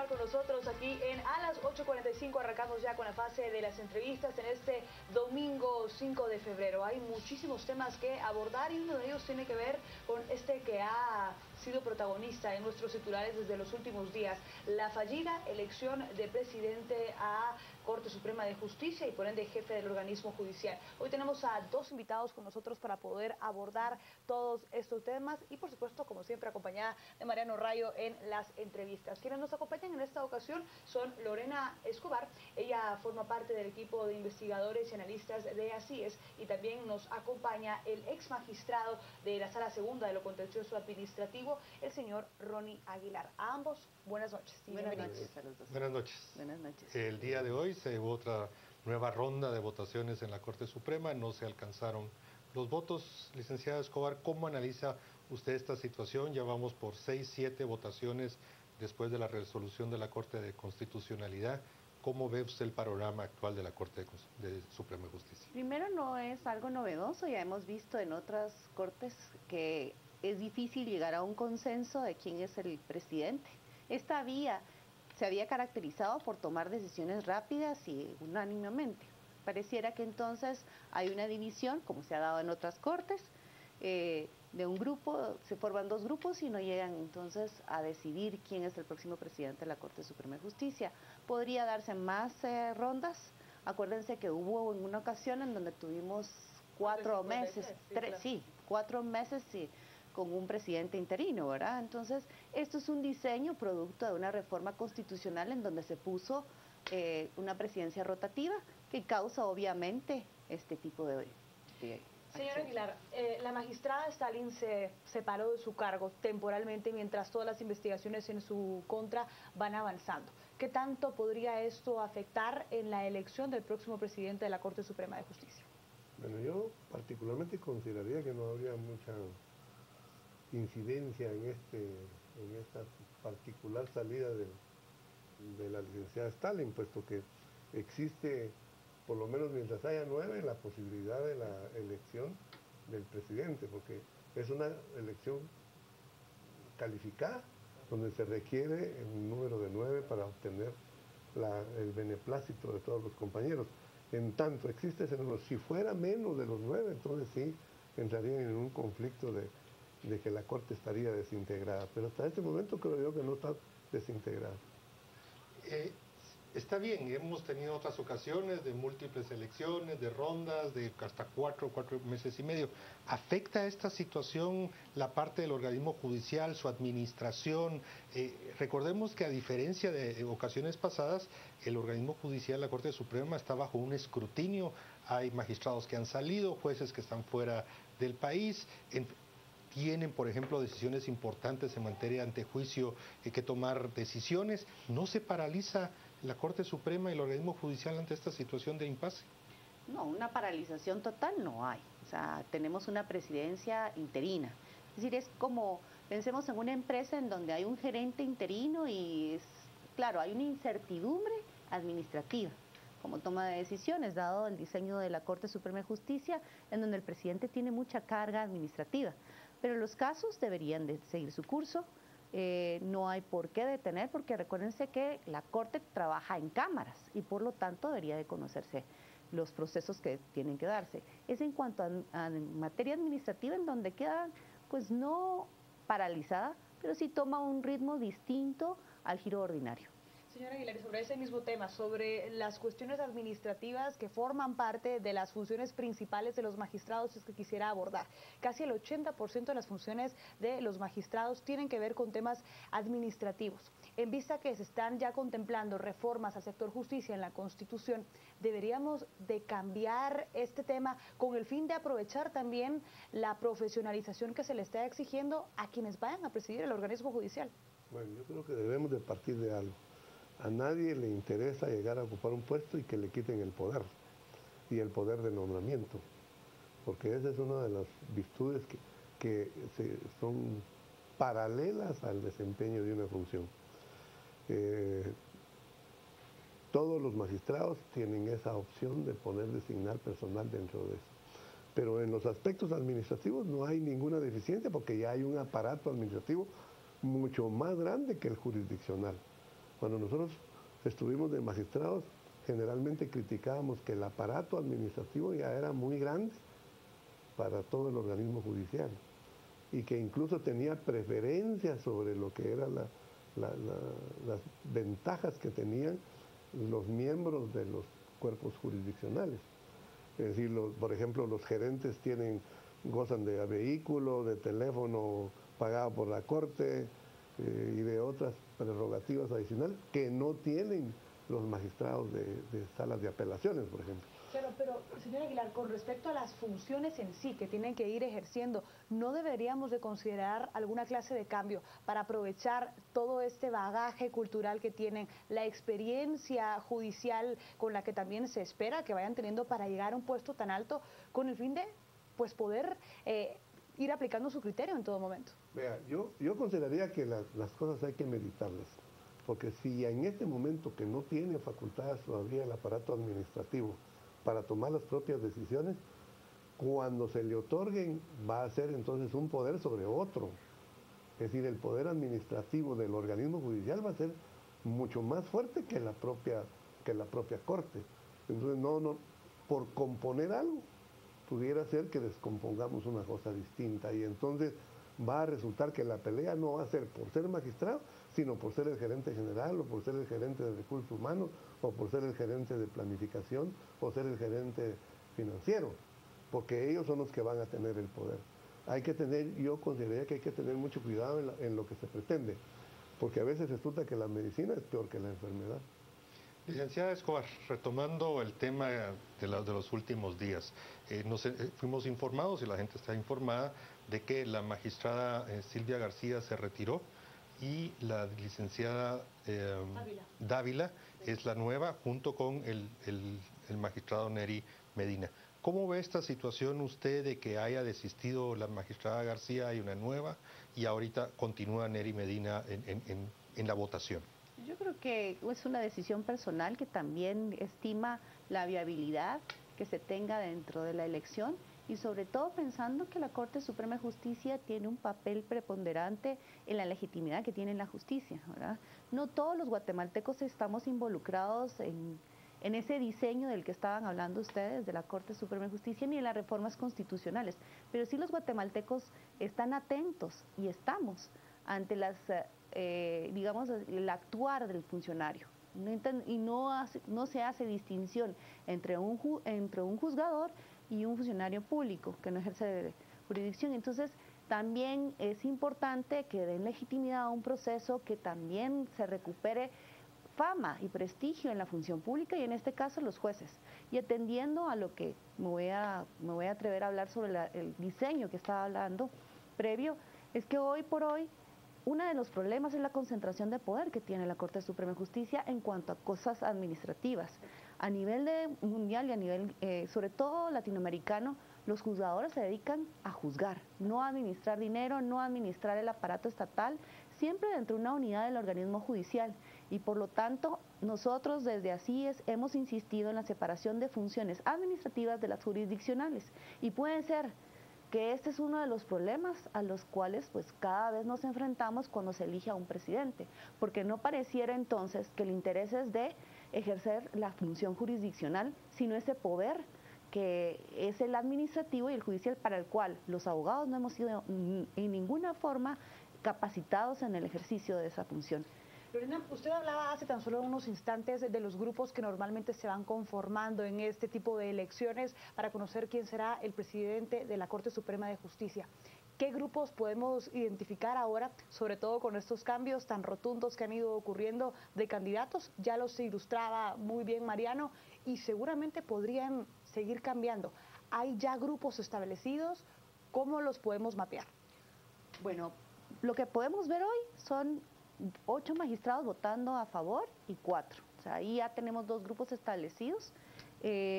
con nosotros aquí en A las 8:45. Arrancamos ya con la fase de las entrevistas en este domingo 5 de febrero. Hay muchísimos temas que abordar y uno de ellos tiene que ver con este que ha sido protagonista en nuestros titulares desde los últimos días: la fallida elección de presidente a Corte Suprema de Justicia y por ende jefe del organismo judicial. Hoy tenemos a dos invitados con nosotros para poder abordar todos estos temas y por supuesto, como siempre, acompañada de Mariano Rayo en las entrevistas. Quienes nos acompañan en esta ocasión son Lorena Escobar. Ella forma parte del equipo de investigadores y analistas de ACIES, y también nos acompaña el ex magistrado de la Sala Segunda de lo Contencioso Administrativo, el señor Ronnie Aguilar. A ambos, buenas noches. Buenas noches a los dos. Buenas noches. Buenas noches. El día de hoy se hubo otra nueva ronda de votaciones en la Corte Suprema, no se alcanzaron los votos. Licenciada Escobar, ¿cómo analiza usted esta situación? Ya vamos por 6, 7 votaciones después de la resolución de la Corte de Constitucionalidad. ¿Cómo ve usted el panorama actual de la Corte de Suprema de Justicia? Primero, no es algo novedoso, ya hemos visto en otras cortes que es difícil llegar a un consenso de quién es el presidente. Esta vía se había caracterizado por tomar decisiones rápidas y unánimemente. Pareciera que entonces hay una división, como se ha dado en otras cortes, de un grupo, se forman dos grupos y no llegan entonces a decidir quién es el próximo presidente de la Corte Suprema de Justicia. Podría darse más rondas. Acuérdense que hubo en una ocasión en donde tuvimos 4 meses, 4 meses con un presidente interino, ¿verdad? Entonces, esto es un diseño producto de una reforma constitucional en donde se puso una presidencia rotativa que causa obviamente este tipo de Señora Aguilar, la magistrada Stalin se separó de su cargo temporalmente mientras todas las investigaciones en su contra van avanzando. ¿Qué tanto podría esto afectar en la elección del próximo presidente de la Corte Suprema de Justicia? Bueno, yo particularmente consideraría que no habría mucha incidencia en esta particular salida de la licenciada Stalin, puesto que existe, por lo menos mientras haya 9, la posibilidad de la elección del presidente, porque es una elección calificada, donde se requiere un número de 9 para obtener el beneplácito de todos los compañeros. En tanto existe ese número, si fuera menos de los 9, entonces sí entrarían en un conflicto de que la Corte estaría desintegrada, pero hasta este momento creo yo que no está desintegrada. Está bien, hemos tenido otras ocasiones de múltiples elecciones, de rondas, de hasta 4 meses y medio. ¿Afecta esta situación la parte del organismo judicial, su administración? Recordemos que a diferencia de ocasiones pasadas, el organismo judicial, la Corte Suprema, está bajo un escrutinio. Hay magistrados que han salido, jueces que están fuera del país. Tienen, por ejemplo, decisiones importantes en materia de antejuicio, que tomar decisiones. ¿No se paraliza la Corte Suprema y el organismo judicial ante esta situación de impasse? No, una paralización total no hay. O sea, tenemos una presidencia interina. Es decir, es como, pensemos en una empresa en donde hay un gerente interino y, claro, hay una incertidumbre administrativa como toma de decisiones, dado el diseño de la Corte Suprema de Justicia, en donde el presidente tiene mucha carga administrativa. Pero los casos deberían de seguir su curso, no hay por qué detener, porque recuérdense que la Corte trabaja en cámaras y por lo tanto debería de conocerse los procesos que tienen que darse. Es en cuanto a materia administrativa, en donde queda, pues no paralizada, pero sí toma un ritmo distinto al giro ordinario. Señora Aguilar, sobre ese mismo tema, sobre las cuestiones administrativas que forman parte de las funciones principales de los magistrados, es que quisiera abordar. Casi el 80% de las funciones de los magistrados tienen que ver con temas administrativos. En vista que se están ya contemplando reformas al sector justicia en la Constitución, ¿deberíamos de cambiar este tema con el fin de aprovechar también la profesionalización que se le está exigiendo a quienes vayan a presidir el organismo judicial? Bueno, yo creo que debemos de partir de algo. A nadie le interesa llegar a ocupar un puesto y que le quiten el poder, y el poder de nombramiento, porque esa es una de las virtudes que son paralelas al desempeño de una función. Todos los magistrados tienen esa opción de poder designar personal dentro de eso. Pero en los aspectos administrativos no hay ninguna deficiencia, porque ya hay un aparato administrativo mucho más grande que el jurisdiccional. Cuando nosotros estuvimos de magistrados, generalmente criticábamos que el aparato administrativo ya era muy grande para todo el organismo judicial y que incluso tenía preferencia sobre lo que eran las ventajas que tenían los miembros de los cuerpos jurisdiccionales. Es decir, por ejemplo, los gerentes gozan de vehículo, de teléfono pagado por la corte y de otras prerrogativas adicionales que no tienen los magistrados de salas de apelaciones, por ejemplo. Pero, señor Aguilar, con respecto a las funciones en sí que tienen que ir ejerciendo, ¿no deberíamos de considerar alguna clase de cambio para aprovechar todo este bagaje cultural que tienen, la experiencia judicial con la que también se espera que vayan teniendo para llegar a un puesto tan alto, con el fin de pues poder ir aplicando su criterio en todo momento? Vea, yo consideraría que las cosas hay que meditarlas, porque si en este momento que no tiene facultades todavía el aparato administrativo para tomar las propias decisiones, cuando se le otorguen va a ser entonces un poder sobre otro. Es decir, el poder administrativo del organismo judicial va a ser mucho más fuerte que la propia corte. Entonces, por componer algo, pudiera ser que descompongamos una cosa distinta y entonces va a resultar que la pelea no va a ser por ser magistrado, sino por ser el gerente general o por ser el gerente de recursos humanos o por ser el gerente de planificación o ser el gerente financiero, porque ellos son los que van a tener el poder. Yo consideraría que hay que tener mucho cuidado en lo que se pretende, porque a veces resulta que la medicina es peor que la enfermedad. Licenciada Escobar, retomando el tema de los últimos días, fuimos informados y la gente está informada de que la magistrada Silvia García se retiró y la licenciada Dávila es la nueva junto con el magistrado Neri Medina. ¿Cómo ve esta situación usted de que haya desistido la magistrada García, hay una nueva y ahorita continúa Neri Medina en la votación? Yo creo que es una decisión personal que también estima la viabilidad que se tenga dentro de la elección y sobre todo pensando que la Corte Suprema de Justicia tiene un papel preponderante en la legitimidad que tiene la justicia, ¿verdad? No todos los guatemaltecos estamos involucrados en ese diseño del que estaban hablando ustedes de la Corte Suprema de Justicia ni en las reformas constitucionales, pero sí los guatemaltecos están atentos y estamos ante digamos, el actuar del funcionario. No se hace distinción entre un juzgador y un funcionario público que no ejerce jurisdicción. Entonces, también es importante que den legitimidad a un proceso, que también se recupere fama y prestigio en la función pública y en este caso los jueces. Y atendiendo a lo que me voy a atrever a hablar sobre el diseño que estaba hablando previo, es que hoy por hoy uno de los problemas es la concentración de poder que tiene la Corte Suprema de Justicia en cuanto a cosas administrativas. A nivel mundial y a nivel, sobre todo latinoamericano, los juzgadores se dedican a juzgar, no a administrar dinero, no a administrar el aparato estatal, siempre dentro de una unidad del organismo judicial. Y por lo tanto, nosotros desde ACIES hemos insistido en la separación de funciones administrativas de las jurisdiccionales. Y puede ser que este es uno de los problemas a los cuales pues cada vez nos enfrentamos cuando se elige a un presidente, porque no pareciera entonces que el interés es de ejercer la función jurisdiccional, sino ese poder que es el administrativo y el judicial, para el cual los abogados no hemos sido en ninguna forma capacitados en el ejercicio de esa función. Lorena, usted hablaba hace tan solo unos instantes de los grupos que normalmente se van conformando en este tipo de elecciones para conocer quién será el presidente de la Corte Suprema de Justicia. ¿Qué grupos podemos identificar ahora, sobre todo con estos cambios tan rotundos que han ido ocurriendo de candidatos? Ya los ilustraba muy bien Mariano y seguramente podrían seguir cambiando. ¿Hay ya grupos establecidos? ¿Cómo los podemos mapear? Bueno, lo que podemos ver hoy son 8 magistrados votando a favor y 4. O sea, ahí ya tenemos 2 grupos establecidos.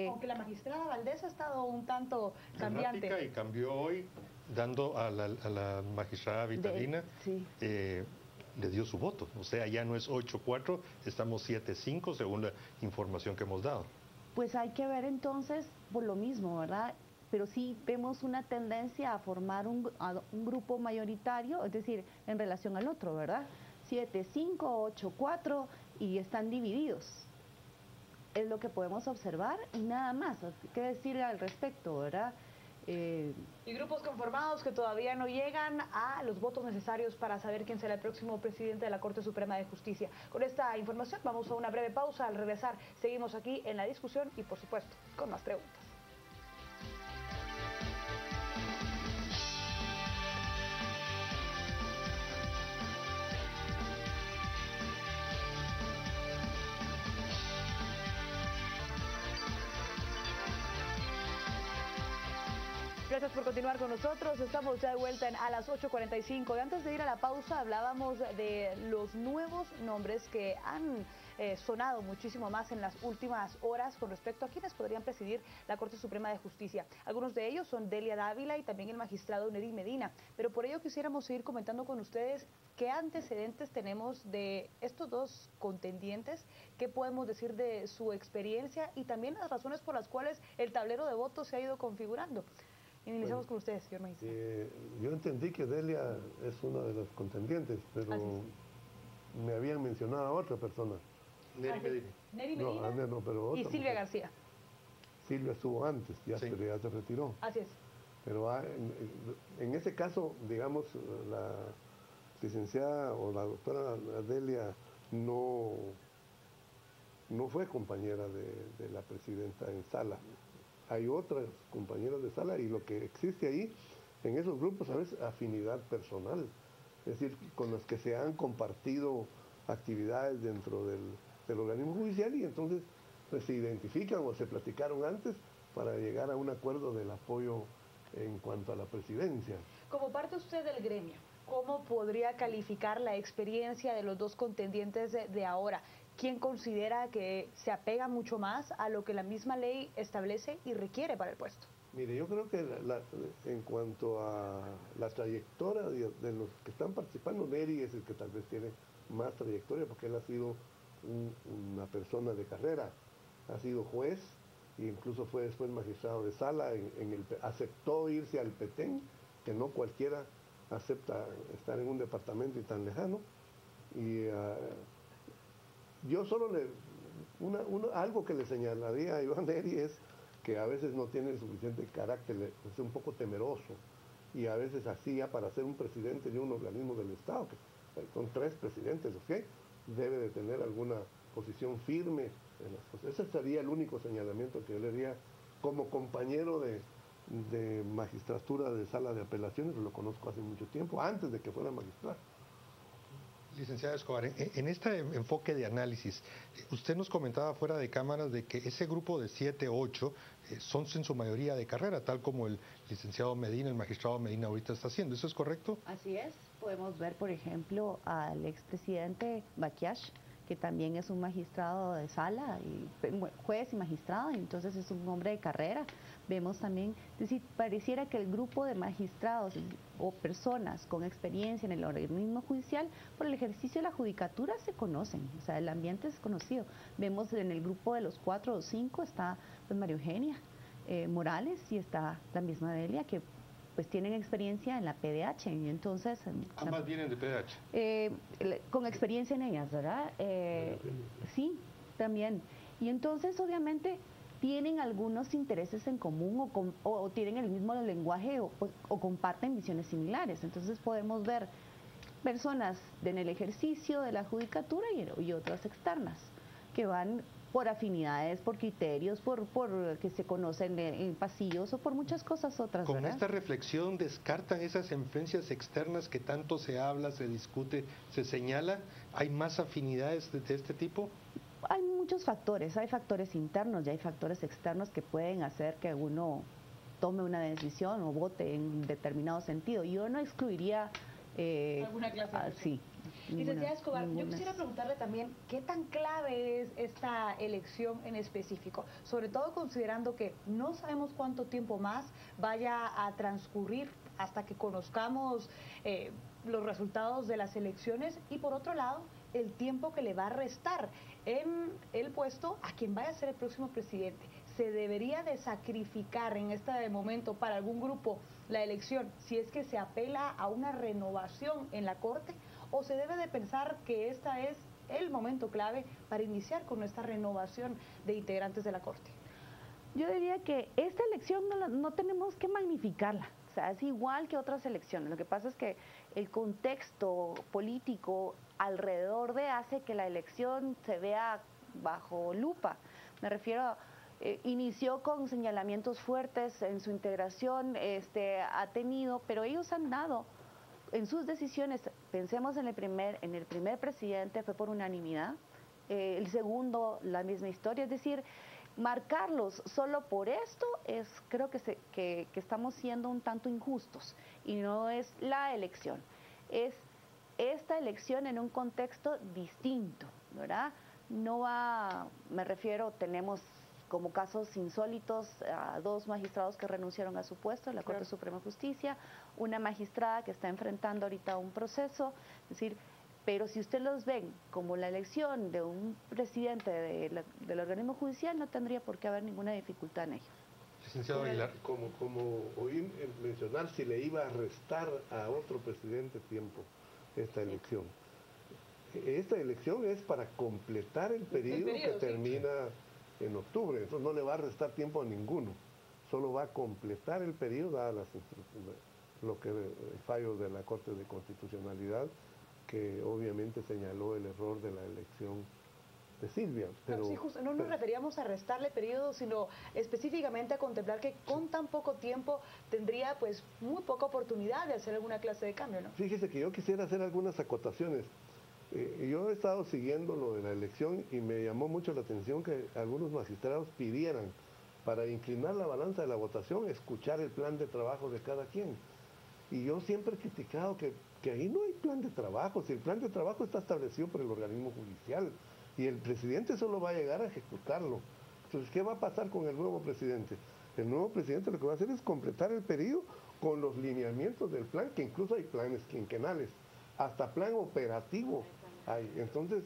Aunque la magistrada Valdés ha estado un tanto cambiante. Y cambió hoy, dando a la magistrada Vitalina, le dio su voto. O sea, ya no es 8-4, estamos 7-5 según la información que hemos dado. Pues hay que ver entonces por lo mismo, ¿verdad? Pero sí vemos una tendencia a formar un grupo mayoritario, es decir, en relación al otro, ¿verdad? 7-5, 8-4 y están divididos. Es lo que podemos observar y nada más. ¿Qué decir al respecto, verdad? Y grupos conformados que todavía no llegan a los votos necesarios para saber quién será el próximo presidente de la Corte Suprema de Justicia. Con esta información vamos a una breve pausa. Al regresar seguimos aquí en la discusión y por supuesto con más preguntas. Gracias por continuar con nosotros. Estamos ya de vuelta a las 8:45. Y antes de ir a la pausa hablábamos de los nuevos nombres que han sonado muchísimo más en las últimas horas con respecto a quienes podrían presidir la Corte Suprema de Justicia. Algunos de ellos son Delia Dávila y también el magistrado Neri Medina. Pero por ello quisiéramos seguir comentando con ustedes qué antecedentes tenemos de estos dos contendientes, qué podemos decir de su experiencia y también las razones por las cuales el tablero de votos se ha ido configurando. Iniciamos con ustedes, señor magistrado. Yo entendí que Delia es una de las contendientes, pero me habían mencionado a otra persona. Neri Medina. Neri Medina. No, pero otra y Silvia García. Silvia estuvo antes, Sí. pero ya se retiró. Así es. Pero en ese caso, digamos, la licenciada o la doctora Delia no fue compañera de la presidenta en sala. Hay otras compañeras de sala y lo que existe ahí en esos grupos a veces afinidad personal, es decir, con los que se han compartido actividades dentro del organismo judicial y entonces pues, se identifican o se platicaron antes para llegar a un acuerdo del apoyo en cuanto a la presidencia. Como parte usted del gremio, ¿cómo podría calificar la experiencia de los dos contendientes de ahora? ¿Quién considera que se apega mucho más a lo que la misma ley establece y requiere para el puesto? Mire, yo creo que en cuanto a la trayectoria de los que están participando, Neri es el que tal vez tiene más trayectoria porque él ha sido una persona de carrera, ha sido juez e incluso fue después magistrado de sala, aceptó irse al Petén, que no cualquiera acepta estar en un departamento y tan lejano. Y yo solo algo que le señalaría a Iván Neri es que a veces no tiene el suficiente carácter, es un poco temeroso y a veces así ya para ser un presidente de un organismo del Estado, que son 3 presidentes los que debe de tener alguna posición firme en las cosas. Ese sería el único señalamiento que yo le haría como compañero de magistratura de sala de apelaciones, lo conozco hace mucho tiempo, antes de que fuera magistrado. Licenciada Escobar, en este enfoque de análisis, usted nos comentaba fuera de cámaras de que ese grupo de 7, 8 son en su mayoría de carrera, tal como el licenciado Medina, el magistrado Medina ahorita está haciendo. ¿Eso es correcto? Así es. Podemos ver, por ejemplo, al expresidente Baquiash, que también es un magistrado de sala, juez y magistrado, y entonces es un hombre de carrera. Vemos también, es decir, pareciera que el grupo de magistrados o personas con experiencia en el organismo judicial por el ejercicio de la judicatura se conocen, o sea, el ambiente es conocido. Vemos en el grupo de los 4 o 5 está pues, María Eugenia Morales y está la misma Delia, que pues tienen experiencia en la PDH, y entonces... Ambas vienen de PDH. Con experiencia en ellas, ¿verdad? Sí, también. Y entonces, obviamente, tienen algunos intereses en común o tienen el mismo lenguaje o comparten visiones similares. Entonces podemos ver personas en el ejercicio de la judicatura y otras externas que van por afinidades, por criterios, por que se conocen en pasillos o por muchas cosas otras. Con ¿verdad? esta reflexión, ¿descartan esas influencias externas que tanto se habla, se discute, se señala? ¿Hay más afinidades de este tipo? Hay muchos factores, hay factores internos y hay factores externos que pueden hacer que uno tome una decisión o vote en determinado sentido. Yo no excluiría... ¿Alguna clase? Sí. Licenciada Escobar, yo quisiera preguntarle también qué tan clave es esta elección en específico, sobre todo considerando que no sabemos cuánto tiempo más vaya a transcurrir hasta que conozcamos los resultados de las elecciones y por otro lado el tiempo que le va a restar en el puesto a quien vaya a ser el próximo presidente. ¿Se debería de sacrificar en este momento para algún grupo la elección si es que se apela a una renovación en la Corte? o se debe de pensar que esta es el momento clave para iniciar con esta renovación de integrantes de la Corte? Yo diría que esta elección no tenemos que magnificarla, o sea, es igual que otras elecciones. Lo que pasa es que el contexto político alrededor de hace que la elección se vea bajo lupa. Me refiero, inició con señalamientos fuertes en su integración, ha tenido, pero ellos han dado en sus decisiones. Pensemos en el primer presidente, fue por unanimidad, el segundo la misma historia, es decir, marcarlos solo por esto creo que estamos siendo un tanto injustos, y no es la elección, es esta elección en un contexto distinto, ¿verdad? No va, me refiero, tenemos como casos insólitos a 2 magistrados que renunciaron a su puesto en la Corte Suprema de Justicia, una magistrada que está enfrentando ahorita un proceso, es decir, pero si usted los ven como la elección de un presidente del organismo judicial, no tendría por qué haber ninguna dificultad en ello. Licenciado Aguilar. Como oí mencionar si le iba a restar a otro presidente tiempo esta elección. Esta elección es para completar el periodo que termina en octubre, entonces no le va a restar tiempo a ninguno, solo va a completar el periodo, dada el fallo de la Corte de Constitucionalidad, que obviamente señaló el error de la elección de Silvia. Pero, sí, justo, no nos referíamos a restarle periodo, sino específicamente a contemplar que con tan poco tiempo tendría pues muy poca oportunidad de hacer alguna clase de cambio, ¿no? Fíjese que yo quisiera hacer algunas acotaciones. Yo he estado siguiendo lo de la elección y me llamó mucho la atención que algunos magistrados pidieran, para inclinar la balanza de la votación, escuchar el plan de trabajo de cada quien. Y yo siempre he criticado que ahí no hay plan de trabajo, si el plan de trabajo está establecido por el organismo judicial y el presidente solo va a llegar a ejecutarlo. Entonces, ¿qué va a pasar con el nuevo presidente? El nuevo presidente lo que va a hacer es completar el periodo con los lineamientos del plan, que incluso hay planes quinquenales, hasta plan operativo hay. Entonces,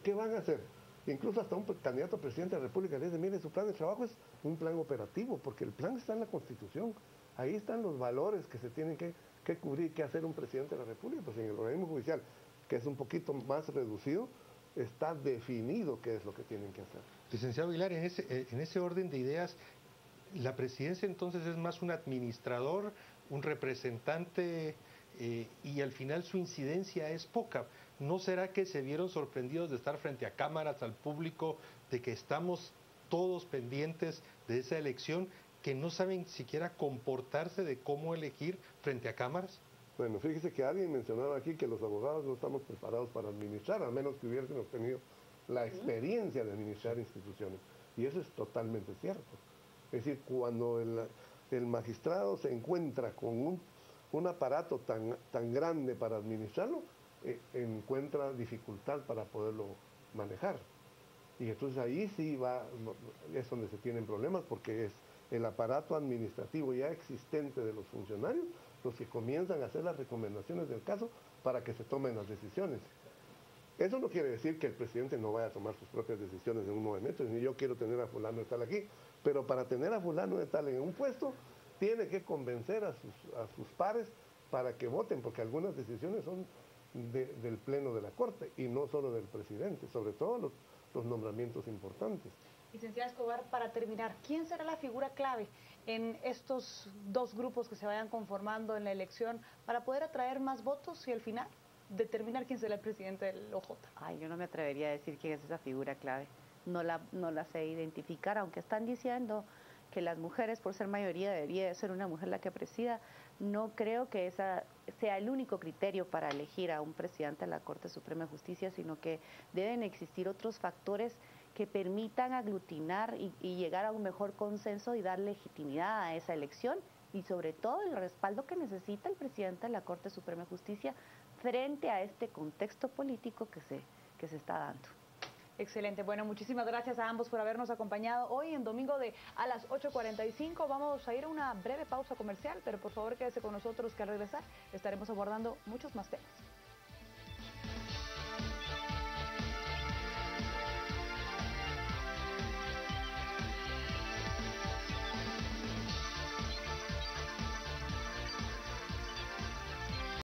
¿qué van a hacer? Incluso hasta un candidato a presidente de la República le dice, mire, su plan de trabajo es un plan operativo, porque el plan está en la Constitución. Ahí están los valores que se tienen que cubrir, que hacer un presidente de la República. Pues en el organismo judicial, que es un poquito más reducido, está definido qué es lo que tienen que hacer. Licenciado Aguilar, en ese orden de ideas, ¿la presidencia entonces es más un administrador, un representante, y al final su incidencia es poca? ¿No será que se vieron sorprendidos de estar frente a cámaras, al público, de que estamos todos pendientes de esa elección, que no saben siquiera comportarse de cómo elegir frente a cámaras? Bueno, fíjese que alguien mencionaba aquí que los abogados no estamos preparados para administrar, al menos que hubiésemos tenido la experiencia de administrar instituciones. Y eso es totalmente cierto. Es decir, cuando el magistrado se encuentra con un aparato tan grande para administrarlo, encuentra dificultad para poderlo manejar. Y entonces ahí sí es donde se tienen problemas, porque es el aparato administrativo ya existente de los funcionarios los que comienzan a hacer las recomendaciones del caso para que se tomen las decisiones. Eso no quiere decir que el presidente no vaya a tomar sus propias decisiones en un momento, ni yo quiero tener a fulano de tal aquí, pero para tener a fulano de tal en un puesto, tiene que convencer a sus pares para que voten, porque algunas decisiones son del Pleno de la Corte y no solo del presidente, sobre todo los nombramientos importantes. Licenciada Escobar, para terminar, ¿quién será la figura clave en estos 2 grupos que se vayan conformando en la elección para poder atraer más votos y al final determinar quién será el presidente del OJ? Ay, yo no me atrevería a decir quién es esa figura clave. No la sé identificar, aunque están diciendo que las mujeres, por ser mayoría, debería de ser una mujer la que presida. No creo que esa sea el único criterio para elegir a un presidente de la Corte Suprema de Justicia, sino que deben existir otros factores que permitan aglutinar y llegar a un mejor consenso y dar legitimidad a esa elección, y sobre todo el respaldo que necesita el presidente de la Corte Suprema de Justicia frente a este contexto político que se está dando. Excelente. Bueno, muchísimas gracias a ambos por habernos acompañado hoy en domingo a las 8:45. Vamos a ir a una breve pausa comercial, pero por favor quédese con nosotros, que al regresar estaremos abordando muchos más temas.